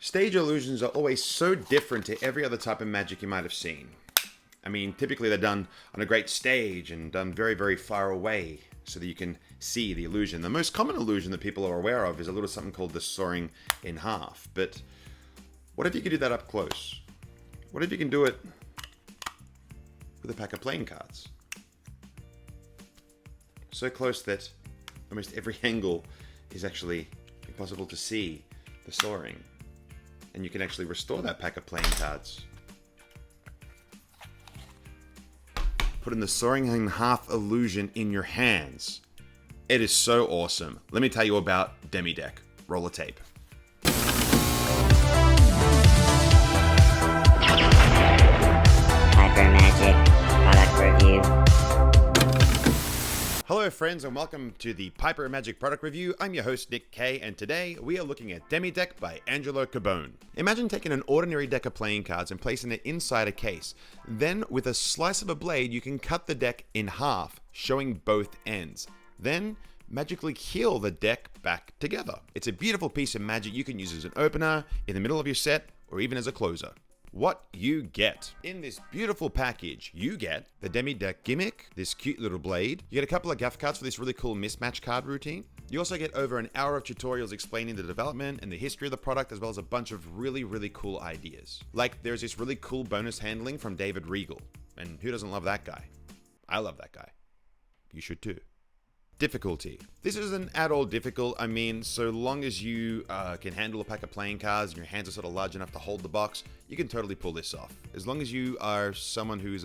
Stage illusions are always so different to every other type of magic you might have seen. I mean, typically they're done on a great stage and done very, very far away so that you can see the illusion. The most common illusion that people are aware of is a little something called the soaring in half. But what if you could do that up close? What if you can do it with a pack of playing cards? So close that almost every angle is actually impossible to see the soaring. And you can actually restore that pack of playing cards. Putting the soaring in half illusion in your hands. It is so awesome. Let me tell you about Demideck. Roll a tape. Piper Magic product review. Hello friends and welcome to the Piper Magic product review. I'm your host Nick K, and today we are looking at Demideck by Angelo Carbone. Imagine taking an ordinary deck of playing cards and placing it inside a case. Then with a slice of a blade you can cut the deck in half, showing both ends. Then magically heal the deck back together. It's a beautiful piece of magic you can use as an opener, in the middle of your set, or even as a closer. What you get in this beautiful package, you get the Demideck gimmick, this cute little blade. You get a couple of gaff cards for this really cool mismatch card routine. You also get over an hour of tutorials explaining the development and the history of the product, as well as a bunch of really cool ideas. Like there's this really cool bonus handling from David Regal. And who doesn't love that guy? I love that guy. You should too. Difficulty. This isn't at all difficult. I mean, so long as you can handle a pack of playing cards and your hands are sort of large enough to hold the box, you can totally pull this off. As long as you are someone who's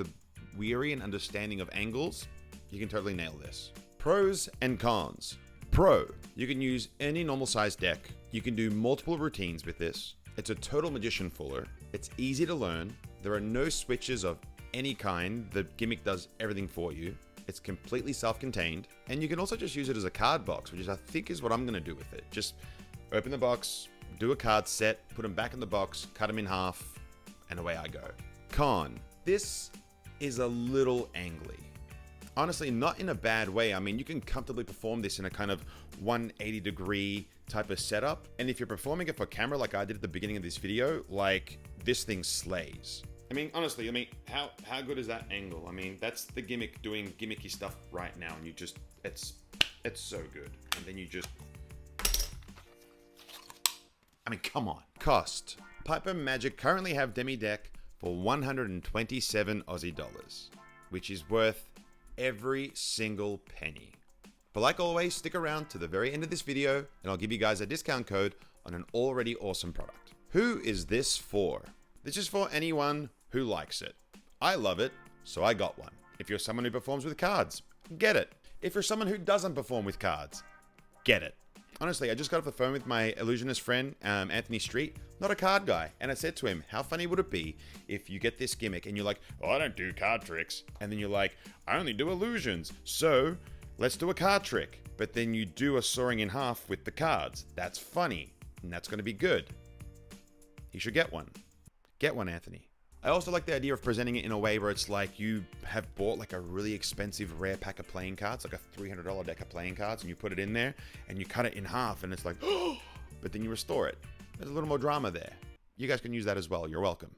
weary and understanding of angles, you can totally nail this. Pros and cons. Pro, you can use any normal sized deck. You can do multiple routines with this. It's a total magician fuller. It's easy to learn. There are no switches of any kind. The gimmick does everything for you. It's completely self-contained, and you can also just use it as a card box, which is I think is what I'm going to do with it. Just open the box, do a card set, put them back in the box, cut them in half, and away I go. Con. This is a little angly. Honestly, not in a bad way. I mean, you can comfortably perform this in a kind of 180-degree type of setup, and if you're performing it for camera like I did at the beginning of this video, like, this thing slays. I mean, honestly, how good is that angle? I mean, that's the gimmick doing gimmicky stuff right now, and you just, it's so good. And then you just, I mean, come on. Cost. Piper Magic currently have Demideck for 127 Aussie dollars, which is worth every single penny. But like always, stick around to the very end of this video, and I'll give you guys a discount code on an already awesome product. Who is this for? This is for anyone who likes it. I love it, so I got one. If you're someone who performs with cards, get it. If you're someone who doesn't perform with cards, get it. Honestly, I just got off the phone with my illusionist friend, Anthony Street, not a card guy, and I said to him, how funny would it be if you get this gimmick and you're like, oh, I don't do card tricks. And then you're like, I only do illusions, so let's do a card trick. But then you do a soaring in half with the cards. That's funny, and that's gonna be good. You should get one. Get one, Anthony. I also like the idea of presenting it in a way where it's like you have bought like a really expensive rare pack of playing cards, like a $300 deck of playing cards, and you put it in there and you cut it in half and it's like, oh, but then you restore it. There's a little more drama there. You guys can use that as well. You're welcome.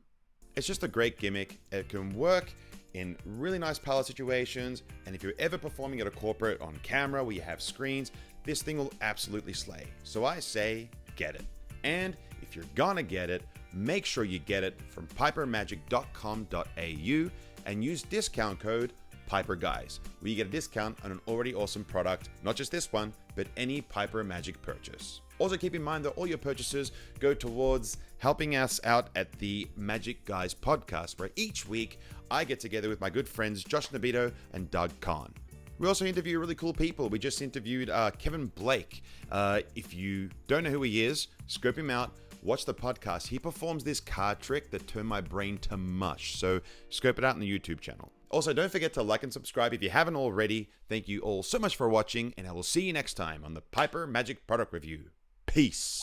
It's just a great gimmick. It can work in really nice palette situations, and if you're ever performing at a corporate on camera where you have screens, this thing will absolutely slay. So I say, get it. And if you're gonna get it, make sure you get it from pipermagic.com.au and use discount code PiperGuys, where you get a discount on an already awesome product, not just this one, but any Piper Magic purchase. Also keep in mind that all your purchases go towards helping us out at the Magic Guys podcast, where each week I get together with my good friends Josh Nabito and Doug Kahn. We also interview really cool people. We just interviewed Kevin Blake. If you don't know who he is, scope him out. Watch the podcast. He performs this card trick that turned my brain to mush. So scope it out in the YouTube channel. Also, don't forget to like and subscribe if you haven't already. Thank you all so much for watching, and I will see you next time on the Piper Magic product review. Peace.